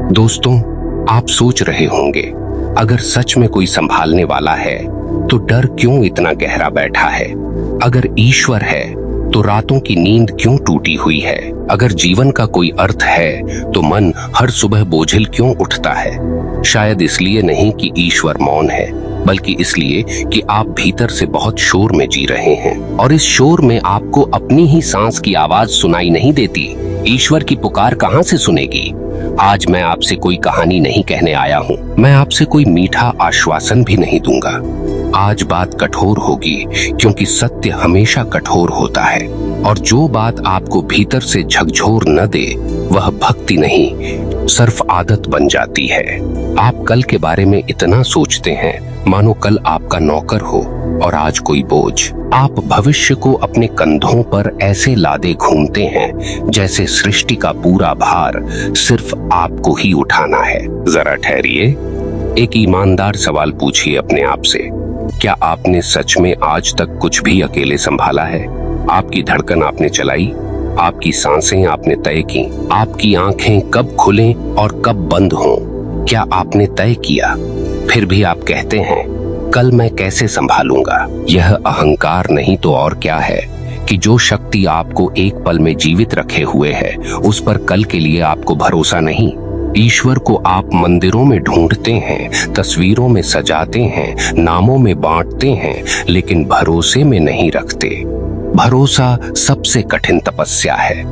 दोस्तों, आप सोच रहे होंगे, अगर सच में कोई संभालने वाला है तो डर क्यों इतना गहरा बैठा है? अगर ईश्वर है तो रातों की नींद क्यों टूटी हुई है? अगर जीवन का कोई अर्थ है तो मन हर सुबह बोझिल क्यों उठता है? शायद इसलिए नहीं कि ईश्वर मौन है, बल्कि इसलिए कि आप भीतर से बहुत शोर में जी रहे हैं, और इस शोर में आपको अपनी ही सांस की आवाज सुनाई नहीं देती। ईश्वर की पुकार कहां से सुनेगी? आज मैं आपसे कोई कहानी नहीं कहने आया हूँ, मैं आपसे कोई मीठा आश्वासन भी नहीं दूंगा। आज बात कठोर होगी, क्योंकि सत्य हमेशा कठोर होता है, और जो बात आपको भीतर से झकझोर न दे वह भक्ति नहीं, सिर्फ आदत बन जाती है। आप कल के बारे में इतना सोचते हैं मानो कल आपका नौकर हो और आज कोई बोझ। आप भविष्य को अपने कंधों पर ऐसे लादे घूमते हैं जैसे सृष्टि का पूरा भार सिर्फ आपको ही उठाना है। जरा ठहरिए, एक ईमानदार सवाल पूछिए अपने आप से, क्या आपने सच में आज तक कुछ भी अकेले संभाला है? आपकी धड़कन आपने चलाई, आपकी सांसें आपने तय की, आपकी आंखें कब खुलें और कब बंद हों, क्या आपने तय किया? फिर भी आप कहते हैं कल मैं कैसे संभालूंगा। यह अहंकार नहीं तो और क्या है कि जो शक्ति आपको एक पल में जीवित रखे हुए है, उस पर कल के लिए आपको भरोसा नहीं। ईश्वर को आप मंदिरों में ढूंढते हैं, तस्वीरों में सजाते हैं, नामों में बांटते हैं, लेकिन भरोसे में नहीं रखते। भरोसा सबसे कठिन तपस्या है।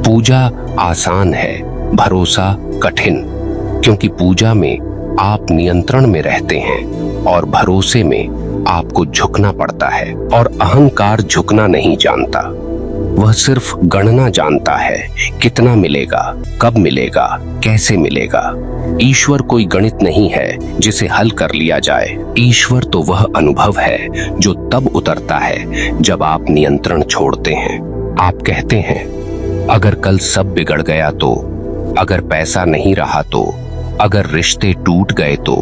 पूजा आसान है, भरोसा कठिन, क्योंकि पूजा में आप नियंत्रण में रहते हैं और भरोसे में आपको झुकना पड़ता है। और अहंकार झुकना नहीं जानता, वह सिर्फ गणना जानता है, कितना मिलेगा, कब मिलेगा, कैसे मिलेगा। ईश्वर कोई गणित नहीं है जिसे हल कर लिया जाए। ईश्वर तो वह अनुभव है जो तब उतरता है जब आप नियंत्रण छोड़ते हैं। आप कहते हैं अगर कल सब बिगड़ गया तो, अगर पैसा नहीं रहा तो, अगर रिश्ते टूट गए तो,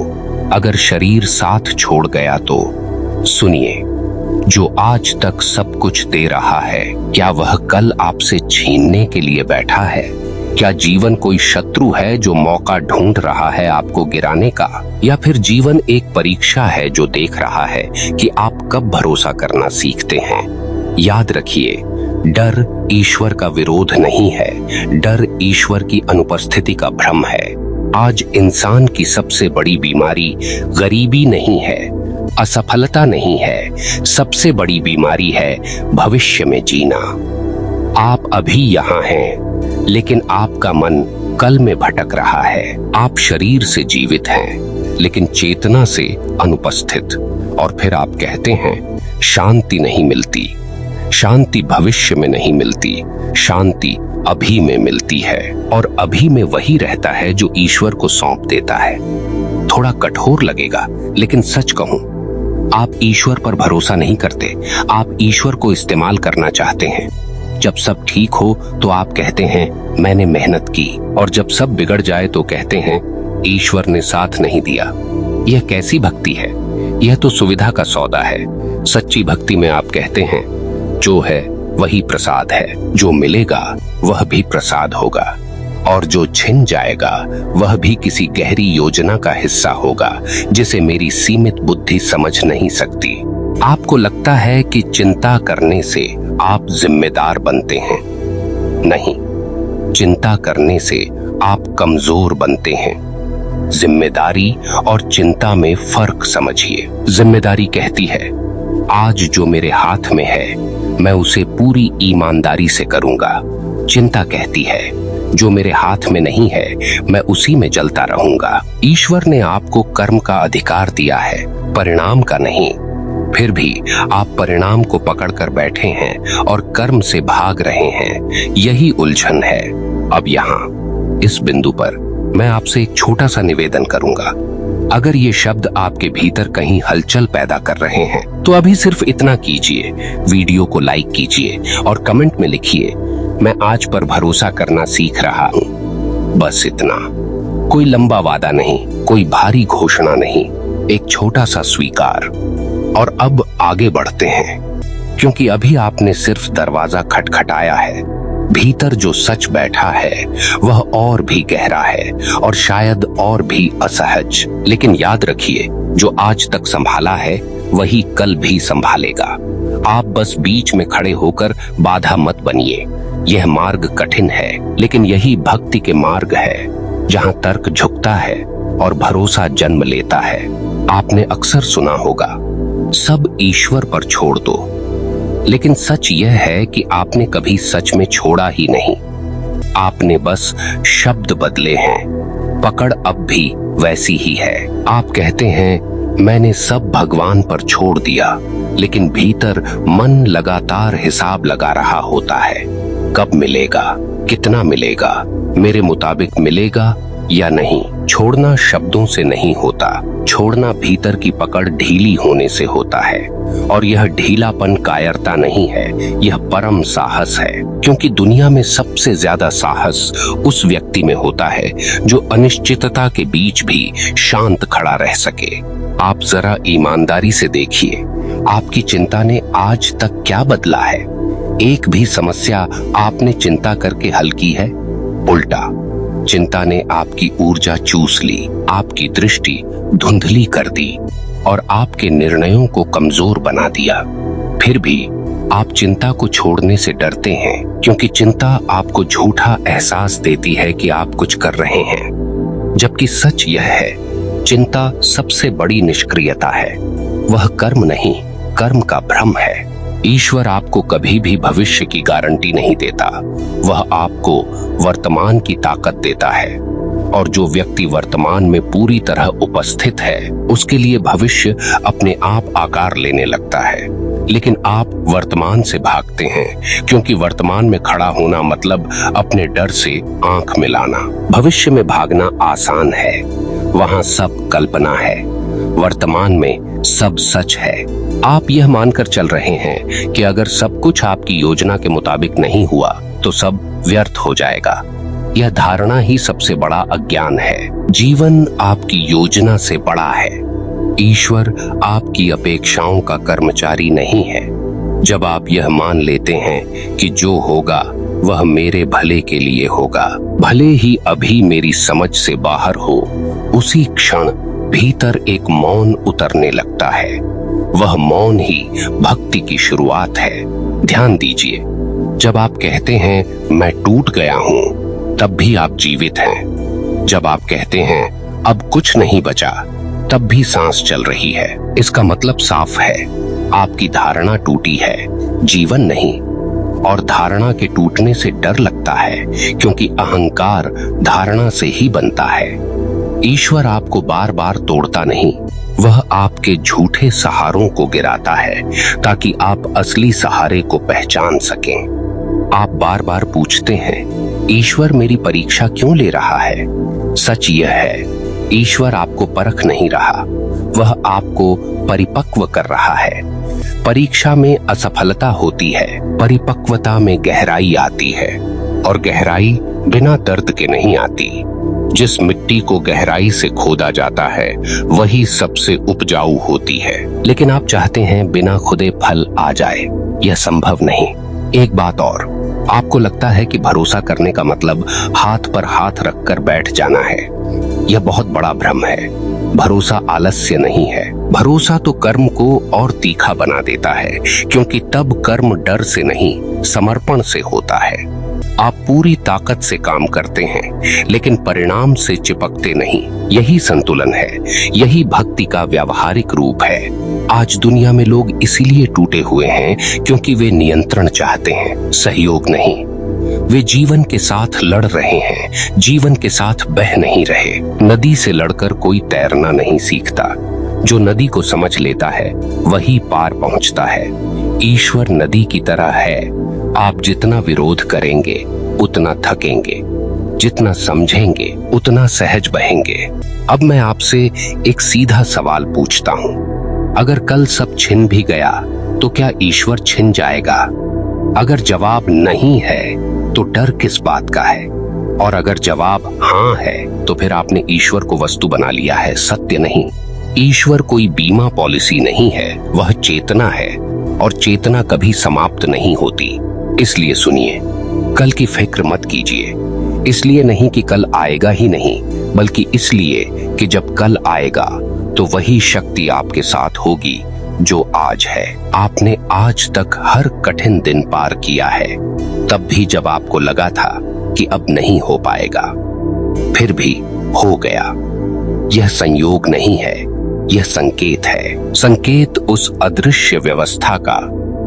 अगर शरीर साथ छोड़ गया तो। सुनिए, जो आज तक सब कुछ दे रहा है, क्या वह कल आपसे छीनने के लिए बैठा है? क्या जीवन कोई शत्रु है जो मौका ढूंढ रहा है आपको गिराने का? या फिर जीवन एक परीक्षा है जो देख रहा है कि आप कब भरोसा करना सीखते हैं? याद रखिए, डर ईश्वर का विरोध नहीं है, डर ईश्वर की अनुपस्थिति का भ्रम है। आज इंसान की सबसे बड़ी बीमारी गरीबी नहीं है, असफलता नहीं है, सबसे बड़ी बीमारी है भविष्य में जीना। आप अभी यहाँ हैं, लेकिन आपका मन कल में भटक रहा है। आप शरीर से जीवित हैं, लेकिन चेतना से अनुपस्थित। और फिर आप कहते हैं शांति नहीं मिलती। शांति भविष्य में नहीं मिलती, शांति अभी में मिलती है, और अभी में वही रहता है जो ईश्वर को सौंप देता है। थोड़ा कठोर लगेगा, लेकिन सच कहूं, आप ईश्वर पर भरोसा नहीं करते, आप ईश्वर को इस्तेमाल करना चाहते हैं। जब सब ठीक हो तो आप कहते हैं मैंने मेहनत की, और जब सब बिगड़ जाए तो कहते हैं ईश्वर ने साथ नहीं दिया। यह कैसी भक्ति है? यह तो सुविधा का सौदा है। सच्ची भक्ति में आप कहते हैं जो है वही प्रसाद है, जो मिलेगा वह भी प्रसाद होगा, और जो छिन जाएगा वह भी किसी गहरी योजना का हिस्सा होगा जिसे मेरी सीमित बुद्धि समझ नहीं सकती। आपको लगता है कि चिंता करने से आप जिम्मेदार बनते हैं। नहीं, चिंता करने से आप कमजोर बनते हैं। जिम्मेदारी और चिंता में फर्क समझिए। जिम्मेदारी कहती है आज जो मेरे हाथ में है मैं उसे पूरी ईमानदारी से करूंगा। चिंता कहती है जो मेरे हाथ में नहीं है मैं उसी में जलता रहूंगा। ईश्वर ने आपको कर्म का अधिकार दिया है, परिणाम का नहीं। फिर भी आप परिणाम को पकड़कर बैठे हैं और कर्म से भाग रहे हैं। यही उलझन है। अब यहाँ इस बिंदु पर मैं आपसे एक छोटा सा निवेदन करूंगा। अगर ये शब्द आपके भीतर कहीं हलचल पैदा कर रहे हैं तो अभी सिर्फ इतना कीजिए, वीडियो को लाइक कीजिए और कमेंट में लिखिए मैं आज पर भरोसा करना सीख रहा हूँ। बस इतना। कोई लंबा वादा नहीं, कोई भारी घोषणा नहीं, एक छोटा सा स्वीकार। और अब आगे बढ़ते हैं, क्योंकि अभी आपने सिर्फ दरवाजा खटखटाया है। भीतर जो सच बैठा है वह और भी गहरा है और शायद और भी असहज। लेकिन याद रखिए, जो आज तक संभाला है वही कल भी संभालेगा। आप बस बीच में खड़े होकर बाधा मत बनिए। यह मार्ग कठिन है, लेकिन यही भक्ति के मार्ग है, जहां तर्क झुकता है और भरोसा जन्म लेता है। आपने अक्सर सुना होगा, सब ईश्वर पर छोड़ दो, लेकिन सच यह है कि आपने कभी सच में छोड़ा ही नहीं। आपने बस शब्द बदले हैं। पकड़ अब भी वैसी ही है। आप कहते हैं मैंने सब भगवान पर छोड़ दिया, लेकिन भीतर मन लगातार हिसाब लगा रहा होता है। कब मिलेगा, कितना मिलेगा, मेरे मुताबिक मिलेगा या नहीं। छोड़ना शब्दों से नहीं होता, छोड़ना भीतर की पकड़ ढीली होने से होता है। और यह ढीलापन कायरता नहीं है, यह परम साहस है। क्योंकि दुनिया में सबसे ज्यादा साहस उस व्यक्ति में होता है जो अनिश्चितता के बीच भी शांत खड़ा रह सके। आप जरा ईमानदारी से देखिए, आपकी चिंता ने आज तक क्या बदला है? एक भी समस्या आपने चिंता करके हल की है? उल्टा, चिंता ने आपकी ऊर्जा चूस ली, आपकी दृष्टि धुंधली कर दी और आपके निर्णयों को कमजोर बना दिया। फिर भी आप चिंता को छोड़ने से डरते हैं, क्योंकि चिंता आपको झूठा एहसास देती है कि आप कुछ कर रहे हैं, जबकि सच यह है, चिंता सबसे बड़ी निष्क्रियता है। वह कर्म नहीं, कर्म का भ्रम है। ईश्वर आपको कभी भी भविष्य की गारंटी नहीं देता, वह आपको वर्तमान की ताकत देता है। और जो व्यक्ति वर्तमान में पूरी तरह उपस्थित है, उसके लिए भविष्य अपने आप आकार लेने लगता है। लेकिन आप वर्तमान से भागते हैं, क्योंकि वर्तमान में खड़ा होना मतलब अपने डर से आंख मिलाना। भविष्य में भागना आसान है, वहां सब कल्पना है। वर्तमान में सब सच है। आप यह मानकर चल रहे हैं कि अगर सब कुछ आपकी योजना के मुताबिक नहीं हुआ तो सब व्यर्थ हो जाएगा। यह धारणा ही सबसे बड़ा अज्ञान है। जीवन आपकी योजना से बड़ा है। ईश्वर आपकी अपेक्षाओं का कर्मचारी नहीं है। जब आप यह मान लेते हैं कि जो होगा वह मेरे भले के लिए होगा, भले ही अभी मेरी समझ से बाहर हो, उसी क्षण भीतर एक मौन उतरने लगता है। वह मौन ही भक्ति की शुरुआत है। ध्यान दीजिए, जब आप कहते हैं मैं टूट गया हूं, तब भी आप जीवित हैं। जब आप कहते हैं अब कुछ नहीं बचा, तब भी सांस चल रही है। इसका मतलब साफ है, आपकी धारणा टूटी है, जीवन नहीं। और धारणा के टूटने से डर लगता है, क्योंकि अहंकार धारणा से ही बनता है। ईश्वर आपको बार बार तोड़ता नहीं, वह आपके झूठे सहारों को गिराता है, ताकि आप असली सहारे को पहचान सकें। आप बार बार पूछते हैं, ईश्वर मेरी परीक्षा क्यों ले रहा है? सच यह है, ईश्वर आपको परख नहीं रहा, वह आपको परिपक्व कर रहा है। परीक्षा में असफलता होती है, परिपक्वता में गहराई आती है, और गहराई बिना दर्द के नहीं आती। जिस मिट्टी को गहराई से खोदा जाता है वही सबसे उपजाऊ होती है। लेकिन आप चाहते हैं बिना खुदे फल आ जाए, यह संभव नहीं। एक बात और, आपको लगता है कि भरोसा करने का मतलब हाथ पर हाथ रखकर बैठ जाना है। यह बहुत बड़ा भ्रम है। भरोसा आलस्य नहीं है। भरोसा तो कर्म को और तीखा बना देता है, क्योंकि तब कर्म डर से नहीं, समर्पण से होता है। आप पूरी ताकत से काम करते हैं, लेकिन परिणाम से चिपकते नहीं। यही संतुलन है, यही भक्ति का व्यावहारिक रूप है। आज दुनिया में लोग इसीलिए टूटे हुए हैं, क्योंकि वे नियंत्रण चाहते हैं, सहयोग नहीं। वे जीवन के साथ लड़ रहे हैं, जीवन के साथ बह नहीं रहे। नदी से लड़कर कोई तैरना नहीं सीखता। जो नदी को समझ लेता है वही पार पहुंचता है। ईश्वर नदी की तरह है। आप जितना विरोध करेंगे उतना थकेंगे, जितना समझेंगे उतना सहज बहेंगे। अब मैं आपसे एक सीधा सवाल पूछता हूं, अगर कल सब छिन भी गया तो क्या ईश्वर छिन जाएगा? अगर जवाब नहीं है तो डर किस बात का है? और अगर जवाब हाँ है तो फिर आपने ईश्वर को वस्तु बना लिया है, सत्य नहीं। ईश्वर कोई बीमा पॉलिसी नहीं है, वह चेतना है, और चेतना कभी समाप्त नहीं होती। इसलिए सुनिए, कल की फिक्र मत कीजिए, इसलिए नहीं कि कल आएगा ही नहीं, बल्कि इसलिए कि जब कल आएगा तो वही शक्ति आपके साथ होगी जो आज है। आपने आज तक हर कठिन दिन पार किया है, तब भी जब आपको लगा था कि अब नहीं हो पाएगा, फिर भी हो गया। यह संयोग नहीं है, यह संकेत है। संकेत उस अदृश्य व्यवस्था का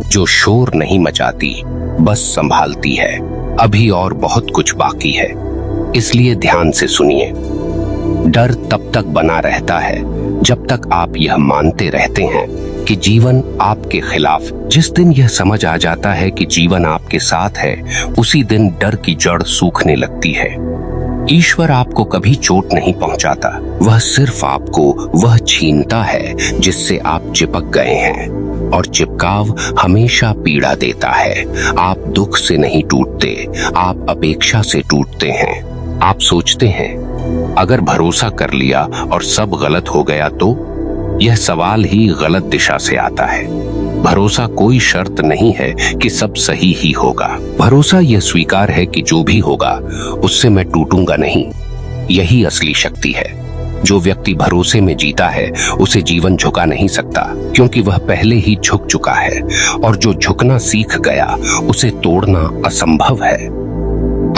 जो शोर नहीं मचाती, बस संभालती है। अभी और बहुत कुछ बाकी है, इसलिए ध्यान से सुनिए। डर तब तक बना रहता है जब तक आप यह मानते रहते हैं कि जीवन आपके खिलाफ। जिस दिन यह समझ आ जाता है कि जीवन आपके साथ है, उसी दिन डर की जड़ सूखने लगती है। ईश्वर आपको कभी चोट नहीं पहुंचाता, वह सिर्फ आपको वह छीनता है जिससे आप चिपक गए हैं, और चिपकाव हमेशा पीड़ा देता है। आप दुख से नहीं टूटते, आप अपेक्षा से टूटते हैं। आप सोचते हैं अगर भरोसा कर लिया और सब गलत हो गया तो? यह सवाल ही गलत दिशा से आता है। भरोसा कोई शर्त नहीं है कि सब सही ही होगा। भरोसा यह स्वीकार है कि जो भी होगा उससे मैं टूटूंगा नहीं। यही असली शक्ति है। जो व्यक्ति भरोसे में जीता है उसे जीवन झुका नहीं सकता, क्योंकि वह पहले ही झुक चुका है, और जो झुकना सीख गया उसे तोड़ना असंभव है।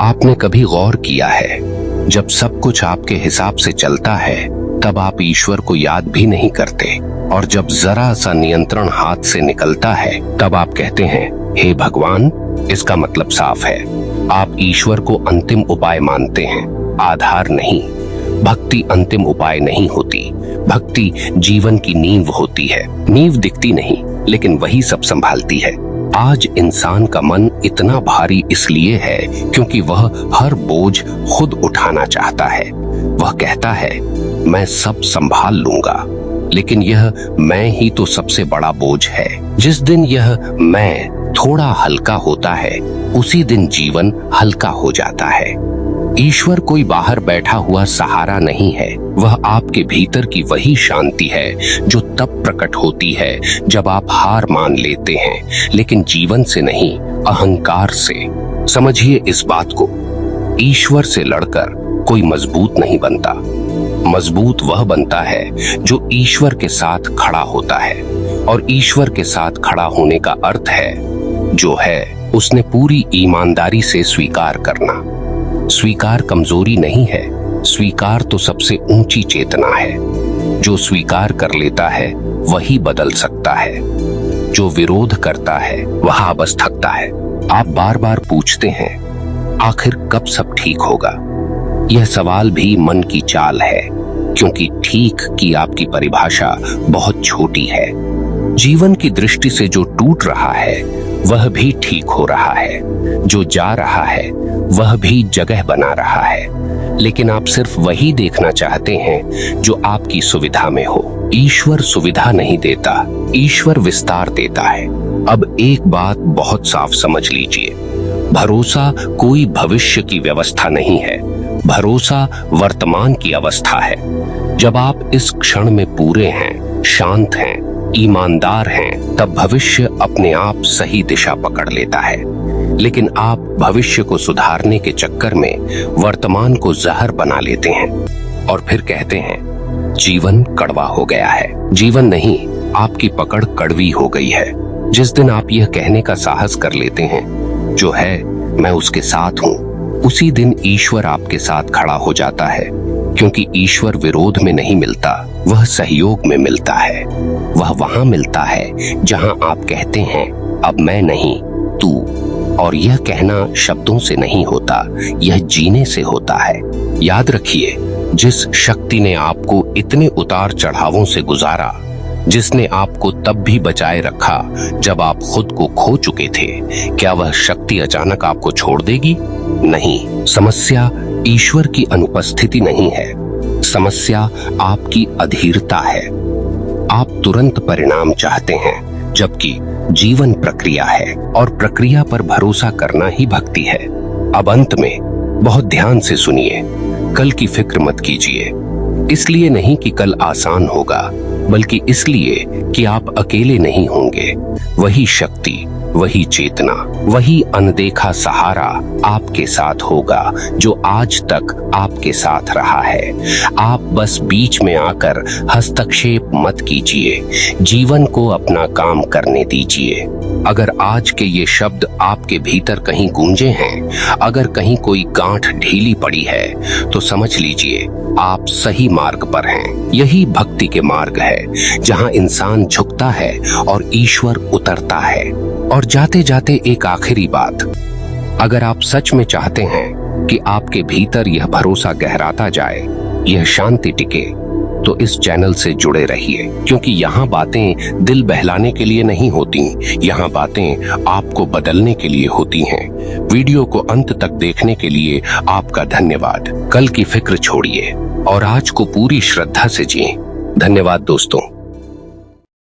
आपने कभी गौर किया है, जब सब कुछ आपके हिसाब से चलता है तब आप ईश्वर को याद भी नहीं करते, और जब जरा सा नियंत्रण हाथ से निकलता है तब आप कहते हैं हे भगवान। इसका मतलब साफ है, आप ईश्वर को अंतिम उपाय मानते हैं, आधार नहीं। भक्ति अंतिम उपाय नहीं होती, भक्ति जीवन की नींव होती है। नींव दिखती नहीं, लेकिन वही सब संभालती है। आज इंसान का मन इतना भारी इसलिए है क्योंकि वह हर बोझ खुद उठाना चाहता है। वह कहता है मैं सब संभाल लूंगा, लेकिन यह मैं ही तो सबसे बड़ा बोझ है। जिस दिन यह मैं थोड़ा हल्का होता है, उसी दिन जीवन हल्का हो जाता है। ईश्वर कोई बाहर बैठा हुआ सहारा नहीं है, वह आपके भीतर की वही शांति है जो तब प्रकट होती है जब आप हार मान लेते हैं, लेकिन जीवन से नहीं, अहंकार से। समझिए इस बात को, ईश्वर से लड़कर कोई मजबूत नहीं बनता। मजबूत वह बनता है जो ईश्वर के साथ खड़ा होता है, और ईश्वर के साथ खड़ा होने का अर्थ है जो है उसने पूरी ईमानदारी से स्वीकार करना। स्वीकार कमजोरी नहीं है, स्वीकार तो सबसे ऊंची चेतना है। जो स्वीकार कर लेता है वही बदल सकता है, जो विरोध करता है वह बस थकता है। आप बार बार पूछते हैं आखिर कब सब ठीक होगा। यह सवाल भी मन की चाल है, क्योंकि ठीक की आपकी परिभाषा बहुत छोटी है। जीवन की दृष्टि से जो टूट रहा है वह भी ठीक हो रहा है, जो जा रहा है वह भी जगह बना रहा है, लेकिन आप सिर्फ वही देखना चाहते हैं जो आपकी सुविधा में हो। ईश्वर सुविधा नहीं देता, ईश्वर विस्तार देता है। अब एक बात बहुत साफ समझ लीजिए, भरोसा कोई भविष्य की व्यवस्था नहीं है, भरोसा वर्तमान की अवस्था है। जब आप इस क्षण में पूरे हैं, शांत हैं, ईमानदार हैं, तब भविष्य अपने आप सही दिशा पकड़ लेता है। लेकिन आप भविष्य को सुधारने के चक्कर में वर्तमान को जहर बना लेते हैं, और फिर कहते हैं जीवन कड़वा हो गया है। जीवन नहीं, आपकी पकड़ कड़वी हो गई है। जिस दिन आप यह कहने का साहस कर लेते हैं जो है मैं उसके साथ हूं, उसी दिन ईश्वर आपके साथ खड़ा हो जाता है, क्योंकि ईश्वर विरोध में नहीं मिलता, वह सहयोग में मिलता है। वह वहां मिलता है जहां आप कहते हैं अब मैं नहीं, तू। और यह कहना शब्दों से नहीं होता, यह जीने से होता है। याद रखिए, जिस शक्ति ने आपको इतने उतार चढ़ावों से गुजारा, जिसने आपको तब भी बचाए रखा जब आप खुद को खो चुके थे, क्या वह शक्ति अचानक आपको छोड़ देगी? नहीं। समस्या ईश्वर की अनुपस्थिति नहीं है, समस्या आपकी अधीरता है। आप तुरंत परिणाम चाहते हैं, जबकि जीवन प्रक्रिया है, और प्रक्रिया पर भरोसा करना ही भक्ति है। अब अंत में बहुत ध्यान से सुनिए, कल की फिक्र मत कीजिए, इसलिए नहीं कि कल आसान होगा, बल्कि इसलिए कि आप अकेले नहीं होंगे। वही शक्ति, वही चेतना, वही अनदेखा सहारा आपके साथ होगा जो आज तक आपके साथ रहा है। आप बस बीच में आकर हस्तक्षेप मत कीजिए, जीवन को अपना काम करने दीजिए। अगर आज के ये शब्द आपके भीतर कहीं गूंजे हैं, अगर कहीं कोई गांठ ढीली पड़ी है, तो समझ लीजिए आप सही मार्ग पर हैं। यही भक्ति के मार्ग है, जहां इंसान झुकता है और ईश्वर उतरता है। और जाते जाते एक आखिरी बात, अगर आप सच में चाहते हैं कि आपके भीतर यह भरोसा गहराता जाए, यह शांति टिके, तो इस चैनल से जुड़े रहिए, क्योंकि यहाँ बातें दिल बहलाने के लिए नहीं होती, यहाँ बातें आपको बदलने के लिए होती हैं। वीडियो को अंत तक देखने के लिए आपका धन्यवाद। कल की फिक्र छोड़िए और आज को पूरी श्रद्धा से जिएं। धन्यवाद दोस्तों।